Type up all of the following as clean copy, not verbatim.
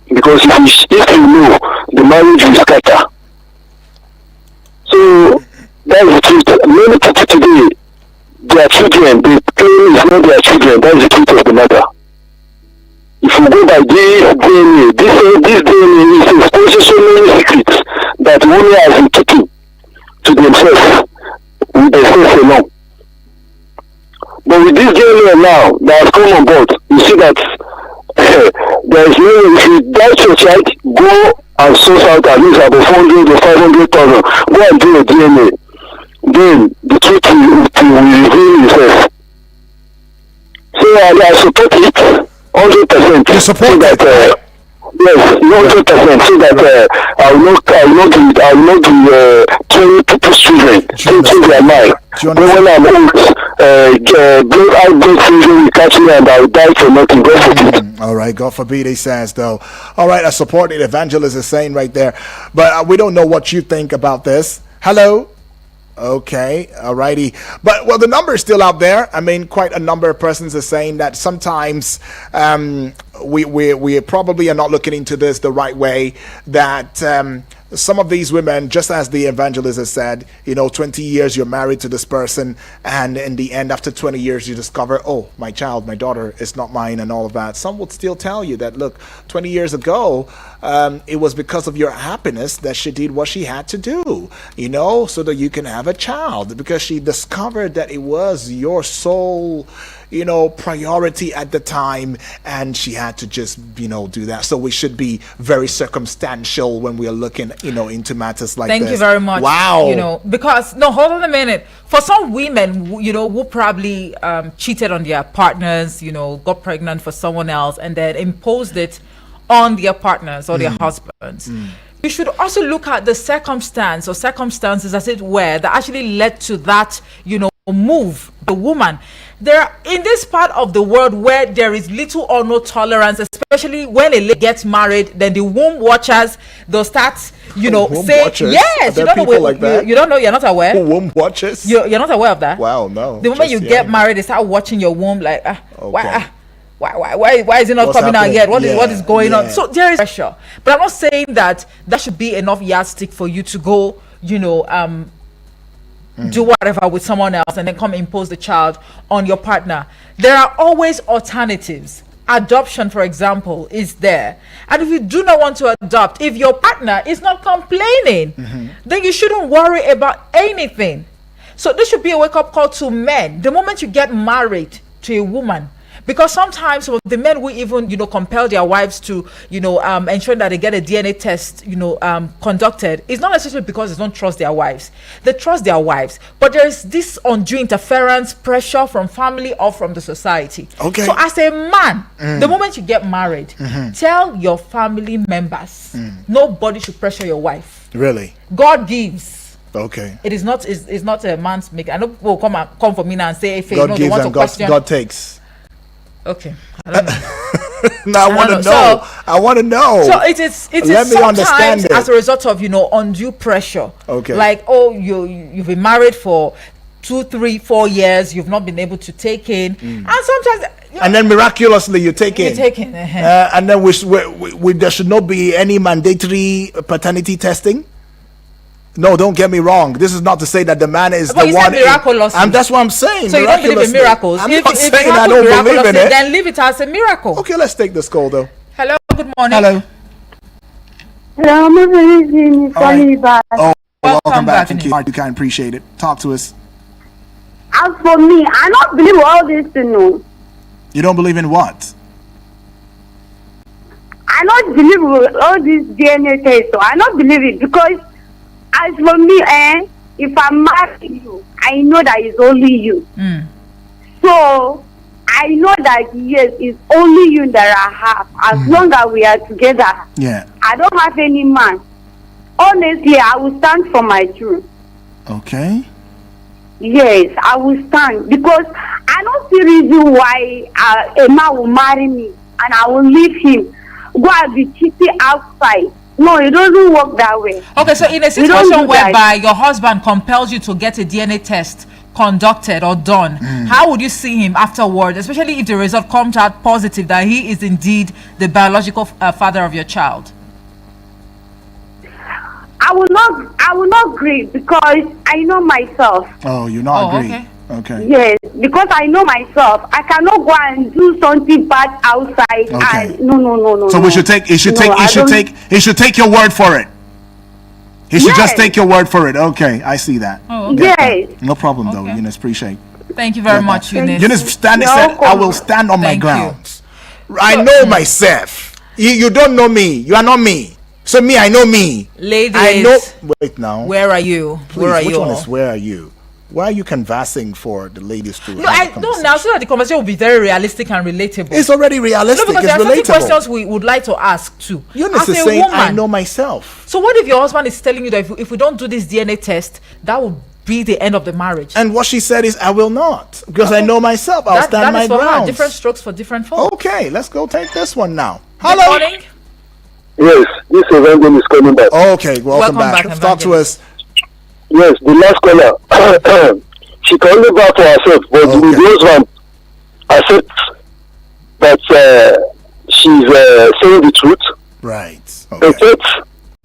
because if you know, the marriage will scatter. So that's the truth. Many people today, their children, they claim it's not their children. That's the truth of the matter. If you go by this DNA, this DNA is exposing so many secrets that women have been keeping to themselves with themselves alone. But with this DNA now that has come on board, you see that there is no, if you doubt your child, go and source out at least about 400 or 500,000. Go and do a DNA. Then the truth will reveal itself. So I support it 100%. You support that? Yes, 100%. So that I will not be training people's children, changing their mind. Then when I'm old, blood children will catch me and I will die for nothing. God forbid. All right, God forbid, he says, though. All right, I support it. Evangelist is saying right there. But we don't know what you think about this. Hello? Okay, alrighty. But well, the number is still out there. I mean, quite a number of persons are saying that sometimes we probably are not looking into this the right way. That some of these women, just as the evangelist has said, 20 years you're married to this person, and in the end, after 20 years, you discover, oh, my child, my daughter is not mine, and all of that. Some would still tell you that, look, 20 years ago, it was because of your happiness that she did what she had to do, so that you can have a child, because she discovered that it was your sole priority at the time, and she had to just do that. So we should be very circumstantial when we are looking into matters like this. Thank you very much. Wow. Because hold on a minute. For some women, who probably cheated on their partners, got pregnant for someone else and then imposed it on their partners or their husbands. You should also look at the circumstance or circumstances, as it were, that actually led to that, move the woman. There, in this part of the world where there is little or no tolerance, especially when a lady gets married, then the womb watchers, they'll start, say, watchers? yes, you don't know, like that? You don't know, you're not aware. Womb watchers? You're not aware of that? Wow, no. The moment you get married, they start watching your womb like, okay. Why is it not coming out yet? What is going on? So there is pressure. But I'm not saying that should be enough yardstick for you to go, do whatever with someone else and then come impose the child on your partner. There are always alternatives. Adoption, for example, is there. And if you do not want to adopt, if your partner is not complaining, then you shouldn't worry about anything. So this should be a wake-up call to men. The moment you get married to a woman, because sometimes some of the men will even, compel their wives to, ensure that they get a DNA test, conducted. It's not necessarily because they don't trust their wives. They trust their wives, but there is this undue interference, pressure from family or from the society. Okay. So as a man, the moment you get married, tell your family members, nobody should pressure your wife. Really? God gives. Okay. It is not. It's not a man's making. I know people come for me now and say, if God gives and God takes. Okay, I don't know. No, I want to know. I want to know. So it is Let me understand it. As a result of undue pressure. Okay. Like, you've been married for 2, 3, 4 years. You've not been able to take in, and sometimes. And then miraculously you take in. You take in. And then there should not be any mandatory paternity testing. No, don't get me wrong. This is not to say that the man is but the one. Miraculously. And that's what I'm saying. So you don't believe in miracles? I'm not saying I don't believe in it. Then leave it as a miracle. Okay, let's take this call though. Hello, good morning. Hello. Hello, I'm calling you back. Oh, welcome back. Thank you. You can appreciate it. Talk to us. As for me, I don't believe all this thing. You don't believe in what? I don't believe all this DNA test. So I don't believe it because, as for me, if I'm married you, I know that it's only you. So I know that yes, it's only you that I have. As long as we are together, I don't have any man. Honestly, I will stand for my truth. Okay. Yes, I will stand because I don't see reason why a man will marry me and I will leave him, go and be cheating outside. No, it doesn't work that way. Okay, so in a situation whereby your husband compels you to get a DNA test conducted or done, how would you see him afterward, especially if the result comes out positive that he is indeed the biological father of your child? I will not grieve because I know myself. Oh, you're not agree. Okay. Okay. Yes, because I know myself. I cannot go and do something bad outside. Okay. No. So we should take. He should take your word for it. He should just Yes. take your word for it. Okay, I see that. Oh, okay. Get Yes. that. No problem though. Okay. Eunice, appreciate. Thank you very much, Eunice. Eunice said, No I problem. will stand on my Thank you. grounds. I know myself. You don't know me. You are not me. So me, I know me. Ladies, I know. Wait now. where are you? Please, Where are which you? one is where are you? Why are you canvassing for the ladies to? No, I don't now. So that the conversation will be very realistic and relatable. It's already No, realistic. because It's there are certain relatable. questions we would like to ask too. Eunice As is a saying, woman, I know myself. so what if your husband is telling you that if we don't do this DNA test, that will be the end of the marriage? And what she said is, I will not. Because I know myself. I'll that stand my is for her. ground. Different strokes for different folks. Okay, let's go take this one now. Good Hello. morning. Yes, this evangelist is coming back. Okay, welcome, Welcome back. back, Talk to us. Yes, the last caller. She can only vow for herself, but Okay. with those one accept that she's saying the truth. Right. Okay. Except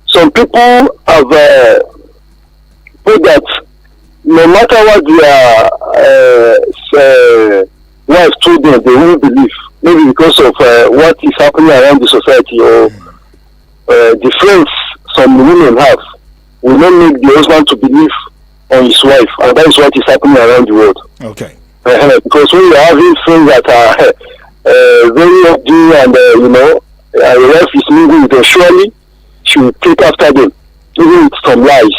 some people have put that no matter what their wife told them, they won't believe. Maybe because of what is happening around the society or the friends some women have will not make the husband to believe on his wife, and that is what is happening around the world. Okay. Because when you're having friends that are very ugly and your wife is moving with them, surely she will take after them, even with some lies.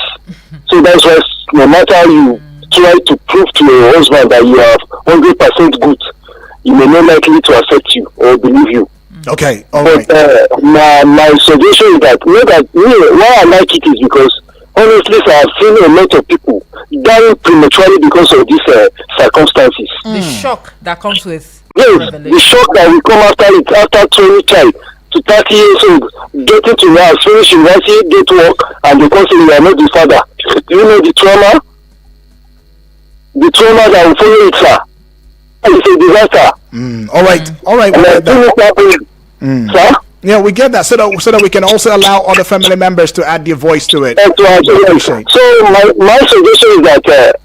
So that's why no matter how you try to prove to your husband that you are 100% good, he may not likely to accept you or believe you. Okay. All But right. my suggestion is that why I like it is because honestly, I have seen a lot of people dying prematurely because of these circumstances. The shock that comes with Yes, revelation. the shock that will come after it, after 20 child to 30 years old, getting to now, finish university, get work, and they come say you are not the father. Do you know the trauma? The trauma that will follow it, sir. It's a disaster. All right. All right. And We I get that. think it's happening, sir. Yeah, we get that. So that we can also allow other family members to add their voice to it. That's what I Appreciate. So my suggestion is that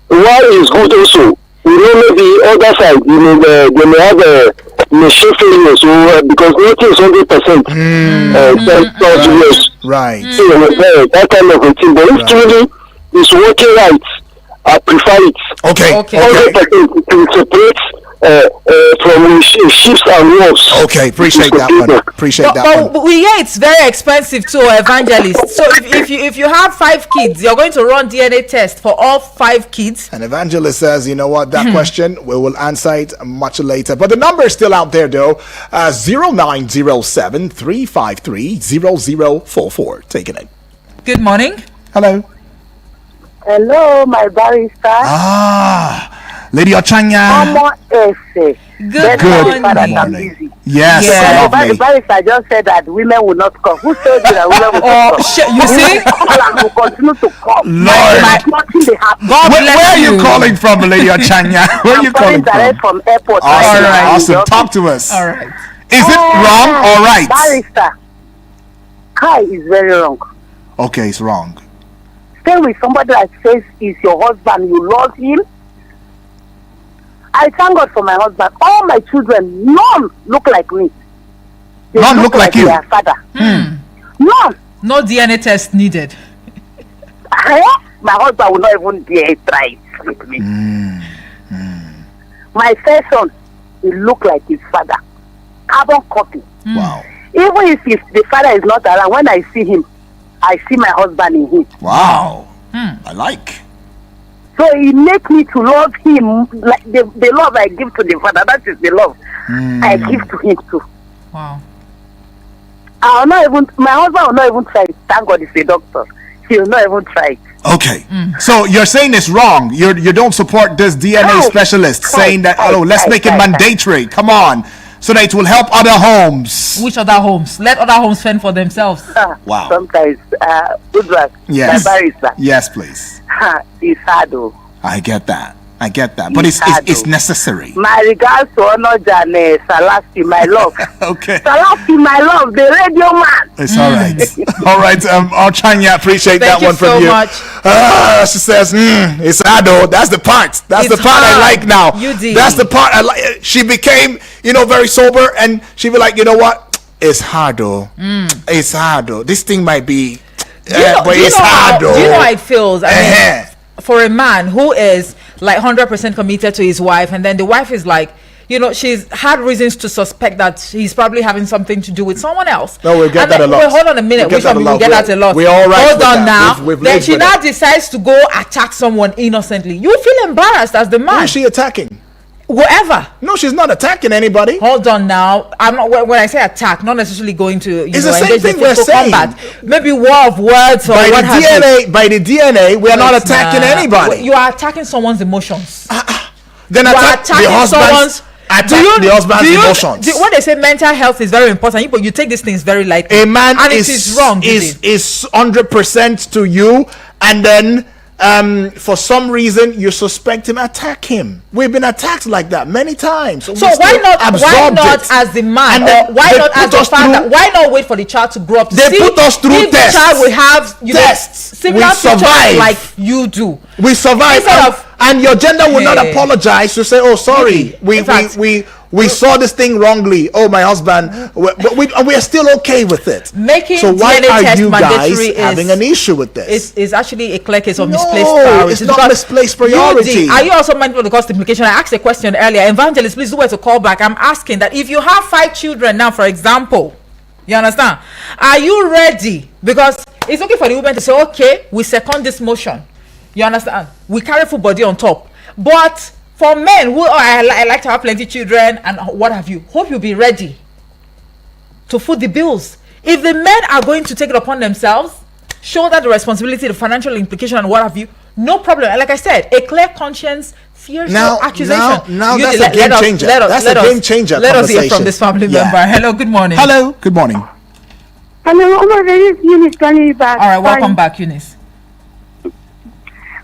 one is good also. Maybe other side, they may have a machine failure, so because nothing is 100%. Right. That kind of a thing. But if truly is working right, I prefer it. Okay. Okay. 100% to separate from ships and wolves. Okay. Appreciate that one. Appreciate that one. But we hear it's very expensive to evangelists. So if you have 5 kids, you're going to run DNA test for all 5 kids. And Evangelist says, you know what, that question, we will answer it much later. But the number is still out there, though. 0907 353 0044. Taking it. Good morning. Hello. Hello, my barrister. Lady Ochanya. Good morning. Yes, Yeah. lovely. The barrister just said that women will not come. Who told you that women will not come? You see? People will continue to come. Lord. Nothing they happen. God Where bless are you you. calling from, Lady Ochanya? Where are you I'm calling calling direct from? from airport. All right right, now. awesome. Talk to us. All right. Is it wrong or right? Barrister, Kai is very wrong. Okay, it's wrong. Stay with somebody that says he's your husband, you love him. I thank God for my husband. All my children, none look like me. They None look like you? their father. None. No DNA test needed. My husband will not even dare try it with me. My first son, he look like his father. Carbon copy. Wow. Even if the father is not around, when I see him, I see my husband in him. Wow. I like. So he make me to love him like the love I give to the father. That is the love I give to him too. Wow. I will not even. My husband will not even try it. Thank God he's a doctor. He will not even try it. Okay. So you're saying it's wrong. You don't support this DNA No. specialist saying that, let's make it mandatory. Come on. So that it will help other homes. Which other homes? Let other homes fend for themselves. Wow. Sometimes, good luck. Yes. My barrister. Yes, please. It's hard though. I get that. But it's necessary. My regards to Onoja and Salasti, my love. Okay. Salasti, my love, the radio man. It's all right. All right. Ochanya, appreciate Thank that one from so you. Much. She says, it's Ado. That's the part. That's It's the part I hard. like now. You did. That's the part I like. She became, very sober, and she be like, you know what? It's hard though. It's hard though. This thing might be, but it's hard though. Do you know how it feels? I mean, Uh-huh. for a man who is like 100% committed to his wife, and then the wife is like, she's had reasons to suspect that he's probably having something to do with someone else. No, we'll get that a lot. Wait, hold on a minute. Which one we get that a lot? We're all right. Hold on now. We've Then lived she with now it. decides to go attack someone innocently. You feel embarrassed as the Who man. is she attacking? Whoever. No, she's not attacking anybody. Hold on now. I'm not when I say attack, not necessarily going to It's the same engage thing in we're physical saying. combat. Maybe war of words or By what have you. by the DNA, we are not Wait, attacking nah. anybody. You are attacking someo's emotions. Then You are attack the attacking husband's the husband's emotions. When they say mental health is very important, but you take these things very lightly. A man and is it is wrong. is 100% to you, and then for some reason you suspect him. Attack him. We've been attacked like that many times. So why not as the man, or why not as the father? Why not wait for the child to grow up to They see put us through if tests. the child will have Tests. similar We features survive. like you do. We survive, Instead of- and your gender will not Hey. apologize to say, "Oh, sorry, In fact- we saw this thing wrongly. Oh, my husband," but we are still okay with it. Making So why DNA are test you guys mandatory having an issue with this? is actually a clear case of No, misplaced priority. it's not Because misplaced priority. Are you also mindful of the cost implication? I asked a question earlier. Evangelist, please do where to call back. I'm asking that if you have 5 children now, for example, you understand? Are you ready? Because it's okay for the women to say, okay, we second this motion. You understand? We carry full body on top. But for men who I like to have plenty children and what have you, hope you'll be ready to foot the bills. If the men are going to take it upon themselves, shoulder the responsibility, the financial implication and what have you, no problem. And like I said, a clear conscience fears no accusation. Now that's a game changer. That's a game changer. Let us hear from this family member. Hello, good morning. Hello, good morning. Hello, this is Eunice calling you back. All right, welcome back, Eunice.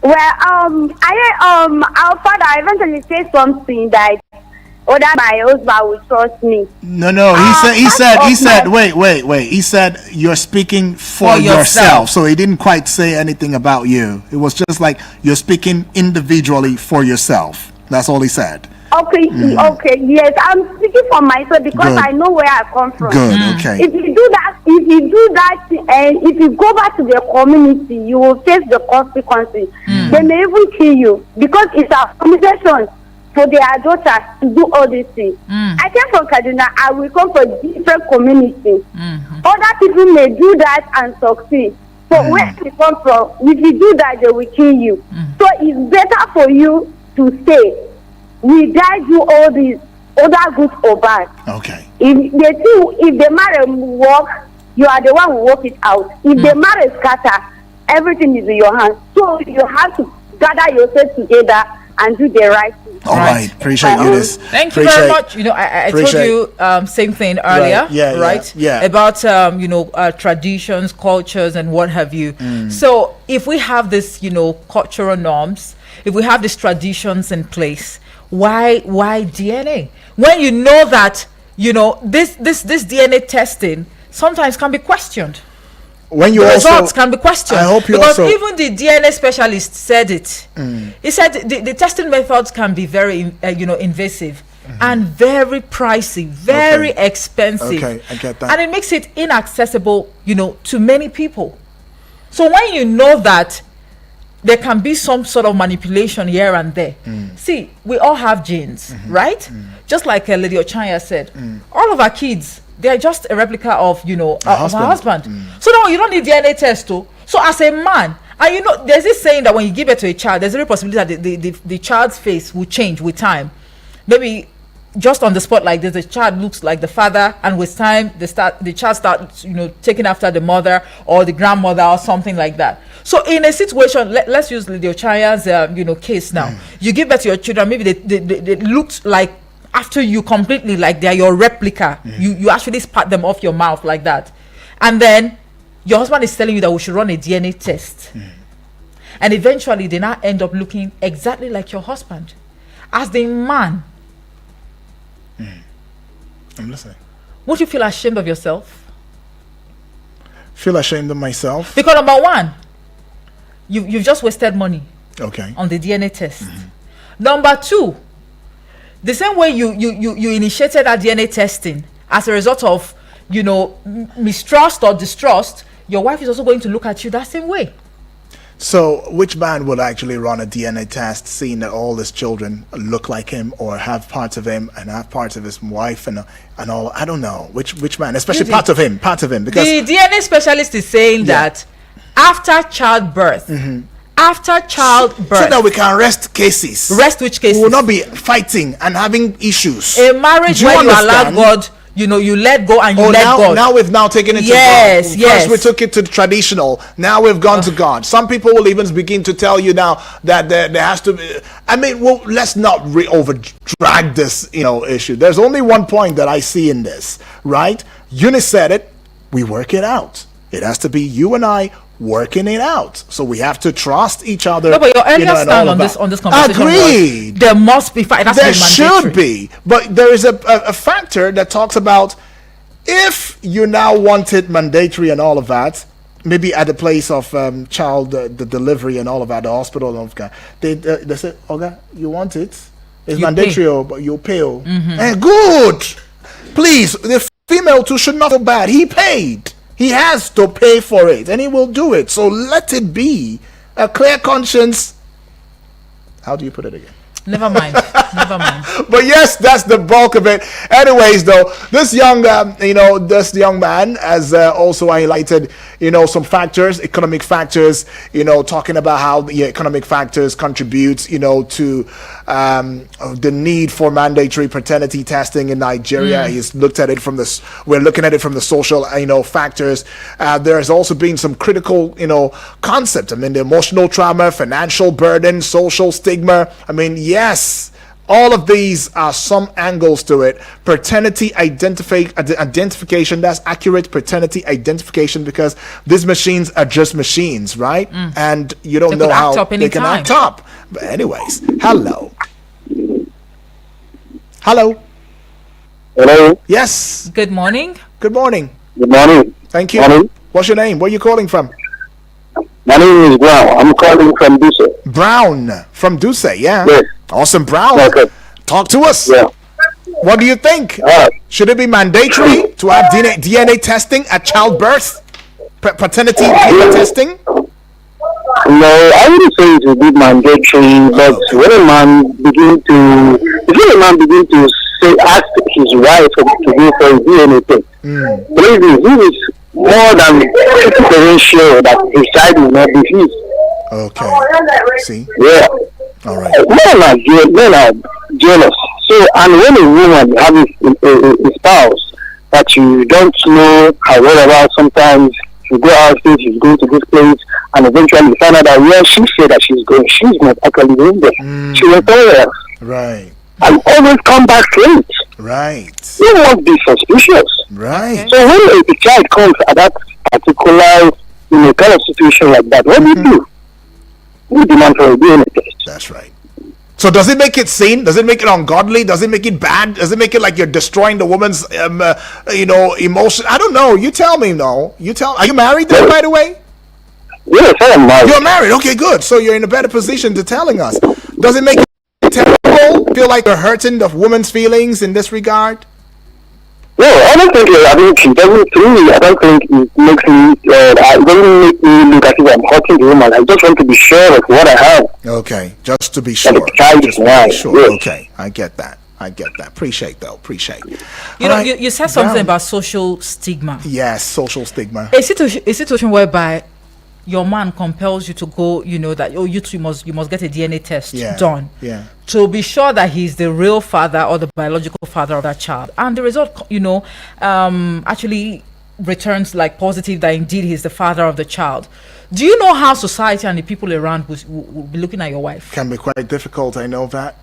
Well, our father eventually said something that other my husband will trust me. No. He said. Wait. He said you're speaking for yourself. So he didn't quite say anything about you. It was just like you're speaking individually for yourself. That's all he said. Okay, okay, yes, I'm speaking for myself because Good. I know where I come from. Good. Okay. If you do that, and if you go back to the community, you will face the consequences. They may even kill you because it's an obligation for their daughters to do all these things. I came from Kaduna. I will come from different community. Other people may do that and succeed. So where you come from, if you do that, they will kill you. So it's better for you to stay. We die do all these other good or bad. Okay. If the marriage work, you are the one who work it out. If the marriage scatter, everything is in your hands. So you have to gather yourself together and do the right thing. All right. Appreciate you this. Thank you very much. I told you same thing earlier, Yeah. about traditions, cultures, and what have you. So if we have this, cultural norms, if we have these traditions in place, why DNA? When you know that this DNA testing sometimes can be questioned. When you The also results can be questioned. I hope you because also even the DNA specialist said it. He said the testing methods can be very invasive and very pricey, very expensive. Okay, I get that. And it makes it inaccessible, to many people. So when you know that there can be some sort of manipulation here and there. See, we all have genes, right? Just like Lady Ochanya said, all of our kids, they are just a replica of, of our husband. So no, you don't need DNA test too. So as a man, and there's this saying that when you give birth to a child, there's a real possibility that the child's face will change with time. Maybe just on the spot like this, the child looks like the father, and with time the child starts taking after the mother or the grandmother or something like that. So in a situation, let's use Lady Ochaya's case now. You give birth to your children, maybe they looked like after you completely, like they're your replica. You actually spat them off your mouth like that, and then your husband is telling you that we should run a DNA test. and eventually they now end up looking exactly like your husband. As the man, I'm listening. would you feel ashamed of yourself? Feel ashamed of myself? Because number one, you've just wasted money Okay. on the DNA test. Number two, the same way you initiated that DNA testing as a result of, mistrust or distrust, your wife is also going to look at you that same way. So, which man would actually run a DNA test, seeing that all his children look like him, or have parts of him and have parts of his wife and all? I don't know which man, especially part of him, because the DNA specialist is saying that after childbirth, so that we can rest cases. Rest which cases? We will not be fighting and having issues. A marriage where you allow God. You let go and you let God. Now we've taken it to God. First we took it to the traditional. Now we've gone to God. Some people will even begin to tell you now that there has to be. I mean, well, let's not over drag this issue. There's only one point that I see in this, right? Eunice said it. We work it out. It has to be you and I working it out. So we have to trust each other. No, but your earlier stand on this conversation. Agreed. There must be fight. There should be, but there is a factor that talks about if you now want it mandatory and all of that. Maybe at the place of child the delivery and all of that, the hospital and all of that. They say, "Okay, you want it? It's mandatory, but you pay." Good. Please, the female too should not feel bad. He paid. He has to pay for it, and he will do it. So let it be a clear conscience. How do you put it again? Never mind. But yes, that's the bulk of it. Anyways, though, this young man has also highlighted, some factors, economic factors, talking about how the economic factors contribute, to the need for mandatory paternity testing in Nigeria. He's looked at it we're looking at it from the social, factors. There has also been some critical, concept. I mean, the emotional trauma, financial burden, social stigma. I mean, yes, all of these are some angles to it. Paternity identification, that's accurate paternity identification, because these machines are just machines, right? And you don't know how they can act up. But anyways, hello. Yes. Good morning. Good morning. Good morning. Thank you. Morning. What's your name? Where are you calling from? My name is Brown. I'm calling from Duce. Brown from Duce, yeah. Yes. Awesome, Brown. Okay. Talk to us. Yeah. What do you think? Should it be mandatory to have DNA testing at childbirth? Paternity testing? No, I wouldn't say it would be mandatory, but when a man begin to say, ask his wife to go for a DNA test, believe me, he is more than 50% sure that his child will not be his. Okay. See? Yeah. All right. Men are jealous. So, and when a woman has a spouse that you don't know her whereabouts, sometimes you go out, say she's going to this place, and eventually you find out that where she said that she's going, she's not actually going there. She went somewhere else. Right. And always come back late. Right. You won't be suspicious. Right. So when a child comes at that particular, kind of situation like that, what do you do? You demand for a DNA test. That's right. So does it make it sin? Does it make it ungodly? Does it make it bad? Does it make it like you're destroying the woman's, emotion? I don't know. You tell me. No. Are you married then, by the way? Yes, I am married. You're married. Okay, good. So you're in a better position to telling us. Does it make it terrible? Feel like you're hurting the woman's feelings in this regard? No, I don't think it doesn't really. I don't think it makes me. It doesn't make me look as if I'm hurting the woman. I just want to be sure of what I have. Okay, just to be sure. The child is mine. Sure. Yes. Okay, I get that. Appreciate. You said something about social stigma. Yes, social stigma. A situation whereby your man compels you to go, that you must get a DNA test done. Yeah. To be sure that he's the real father or the biological father of that child. And the result, actually returns like positive that indeed he's the father of the child. Do you know how society and the people around will be looking at your wife? Can be quite difficult, I know that.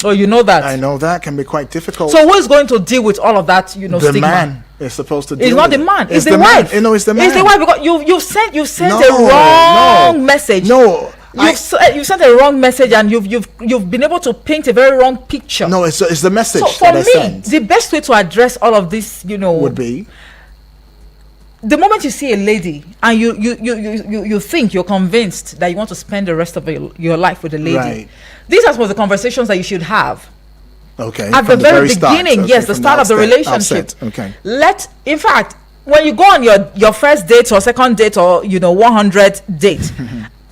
Oh, you know that? I know that can be quite difficult. So who is going to deal with all of that, the stigma? Man is supposed to deal It's not with the man, it. it's the wife. It's the man. It's the wife, because you've sent a wrong message. No. You've sent a wrong message, and you've been able to paint a very wrong picture. No, it's the message So for that I me, sent the best way to address all of this, would be the moment you see a lady and you think, you're convinced that you want to spend the rest of your life with a lady. Right. These are some of the conversations that you should have. okay At the very start. beginning, Okay, yes, the from start of the outset. relationship. Okay. In fact, when you go on your first date or second date or 100 date,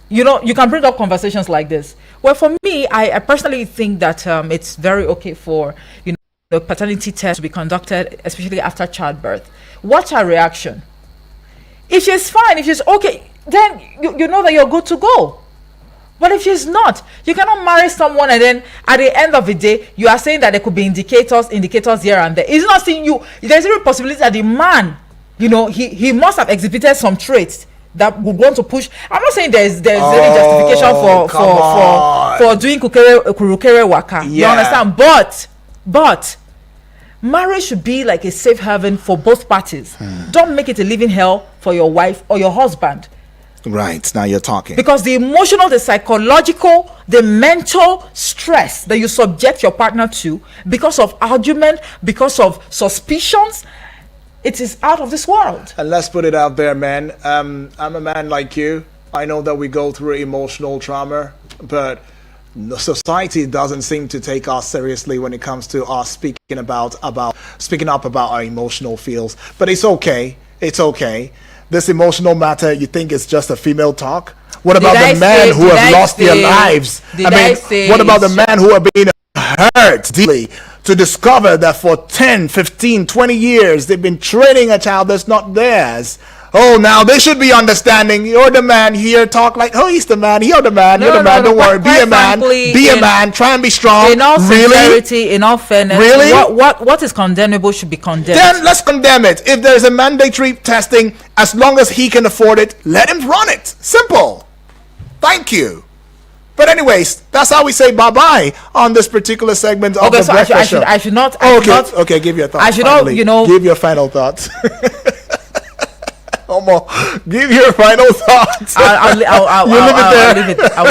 you can bring up conversations like this. Well, for me, I personally think that it's very okay for the paternity test to be conducted, especially after childbirth. Watch her reaction. If she's fine, if she's okay, then you know that you're good to go. But if she's not, you cannot marry someone and then at the end of the day, you are saying that there could be indicators here and there. It's not saying there's a possibility that the man, he must have exhibited some traits that would want to push. I'm not saying there's any justification for doing kurukere waka. You understand? But marriage should be like a safe haven for both parties. Don't make it a living hell for your wife or your husband. Right, now you're talking. Because the emotional, the psychological, the mental stress that you subject your partner to because of argument, because of suspicions, it is out of this world. And let's put it out there, man. I'm a man like you. I know that we go through emotional trauma, but the society doesn't seem to take us seriously when it comes to us speaking up about our emotional feels. But it's okay. It's okay. This emotional matter, you think it's just a female talk? What about the men who have lost their lives? What about the men who are being hurt deeply to discover that for 10, 15, 20 years they've been training a child that's not theirs? Oh, now they should be understanding. You're the man here. Talk like, oh, he's the man. You're the man. You're the man. Don't worry. Be a man. Be a man. Try and be strong. In all sincerity, in all fairness, really? What is condemnable should be condemned. Then let's condemn it. If there's a mandatory testing, as long as he can afford it, let him run it. Simple. Thank you. But anyways, that's how we say bye-bye on this particular segment of the breakfast show. I should not. Okay, give your thoughts. I should not, give your final thoughts. Give your final thoughts. I'll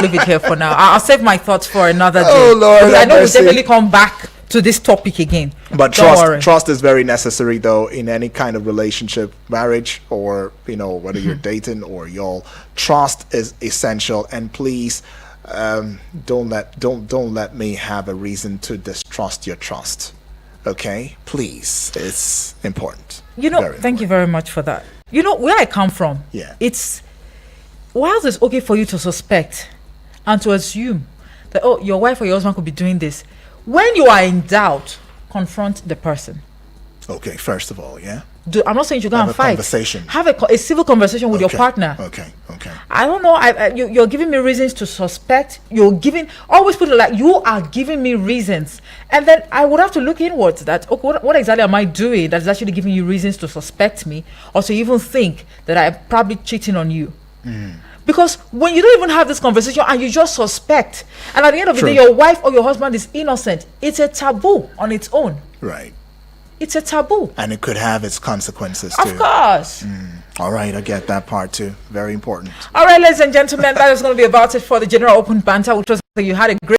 leave it here for now. I'll save my thoughts for another day. Oh Lord, I know we'll definitely come back to this topic again. But trust is very necessary, though, in any kind of relationship, marriage, or whether you're dating or y'all. Trust is essential, and please don't let me have a reason to distrust your trust. Okay, please, it's important. Thank you very much for that. Where I come from, it's whilst it's okay for you to suspect and to assume that your wife or your husband could be doing this, when you are in doubt, confront the person. Okay, first of all, I'm not saying you go and fight. Conversation. Have a civil conversation with your partner. Okay. I don't know. You're giving me reasons to suspect. Always put it like you are giving me reasons, and then I would have to look inwards. That what exactly am I doing that is actually giving you reasons to suspect me, or to even think that I'm probably cheating on you? Because when you don't even have this conversation and you just suspect, and at the end of the day, your wife or your husband is innocent, it's a taboo on its own. Right. It's a taboo. And it could have its consequences too. Of course. All right, I get that part too. Very important. All right, ladies and gentlemen, that is going to be about it for the General Open Banter, which was you had a great